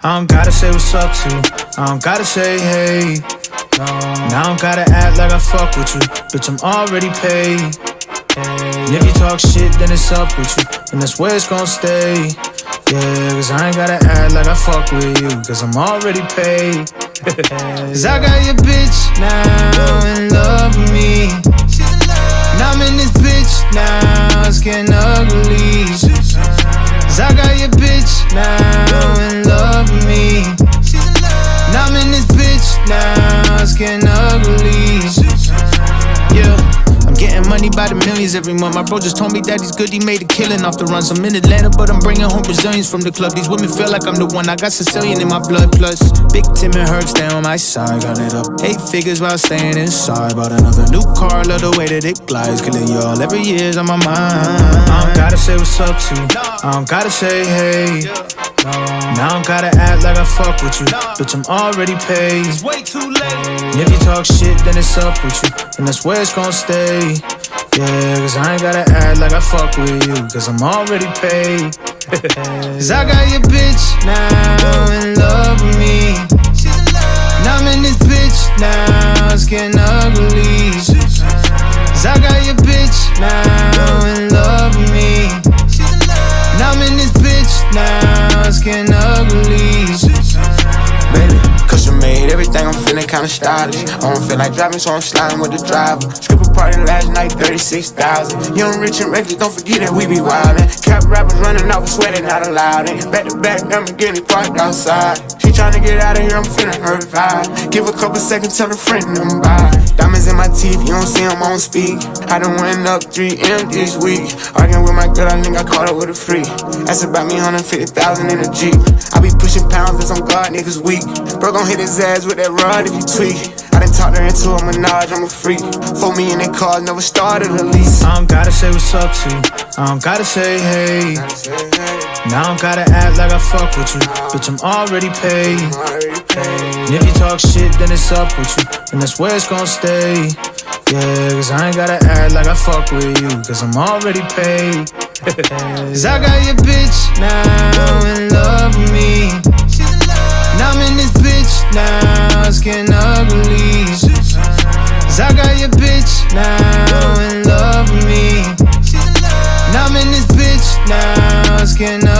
I don't gotta say what's up to you. I don't gotta say hey. No, now I don't gotta act like I fuck with you. Bitch, I'm already paid. And if you talk shit, then it's up with you, and that's where it's gon' stay. Yeah, cause I ain't gotta act like I fuck with you, cause I'm already paid. Cause I got your bitch now in love with me. Now I'm in this bitch now, it's getting ugly. Cause I got your bitch now in love with me. Now I'm in this bitch now, it's getting ugly. Yeah, I'm getting money by the millions every month. My bro just told me that he's good, he made a killing off the runs. I'm in Atlanta, but I'm bringing home Brazilians from the club. These women feel like I'm the one, I got Sicilian in my blood. Plus, Big Tim and Herc stay on my side, got it up 8 figures while staying inside. Bought another new car, love the way that it glides. Killing y'all every year's on my mind. I don't gotta say what's up to you, I don't gotta say hey. Now I don't gotta act like I fuck with you, bitch, I'm already paid. It's way too late. And if you talk shit, then it's up with you, and that's where it's gon' stay. Yeah, cause I ain't gotta act like I fuck with you, cause I'm already paid. Cause I got your bitch now in love with me. Now I'm in this bitch now, it's getting ugly. Cause I got your bitch now in love with me. Now I'm in this bitch now, it's getting ugly. Baby, custom made everything, I'm feeling kinda stylish. I don't feel like driving, so I'm sliding with the driver. Strip a party last night, 36,000. Young, rich, and reckless, don't forget that we be wildin'. Cap rappers running off, sweating out aloud. Back to back, I'm getting parked outside. She tryna get out of here, I'm feeling her vibe. Give a couple seconds, tell a friend I'm by. Diamonds in my teeth, you don't see them on speak. I done went up 3M this week. Arguing with my girl, I think I caught her with a freak. That's about me, 150,000 in a Jeep. I be pushing pounds, that's on God, niggas weak. Bro gon' hit his ass with that rod if you tweak. I done talked her into a menage, I'm a freak. 4 million in cars, never started a lease. I don't gotta say what's up to you, I don't gotta say hey. Now I don't gotta act like I fuck with you, bitch, I'm already paid. And if you talk shit, then it's up with you, and that's where it's gon' stay. Yeah, cause I ain't gotta act like I fuck with you, cause I'm already paid. Cause I got your bitch now in love with me. Now I'm in this bitch now, it's getting ugly. Cause I got your bitch now in love with me. Now I'm in this bitch now, it's getting ugly.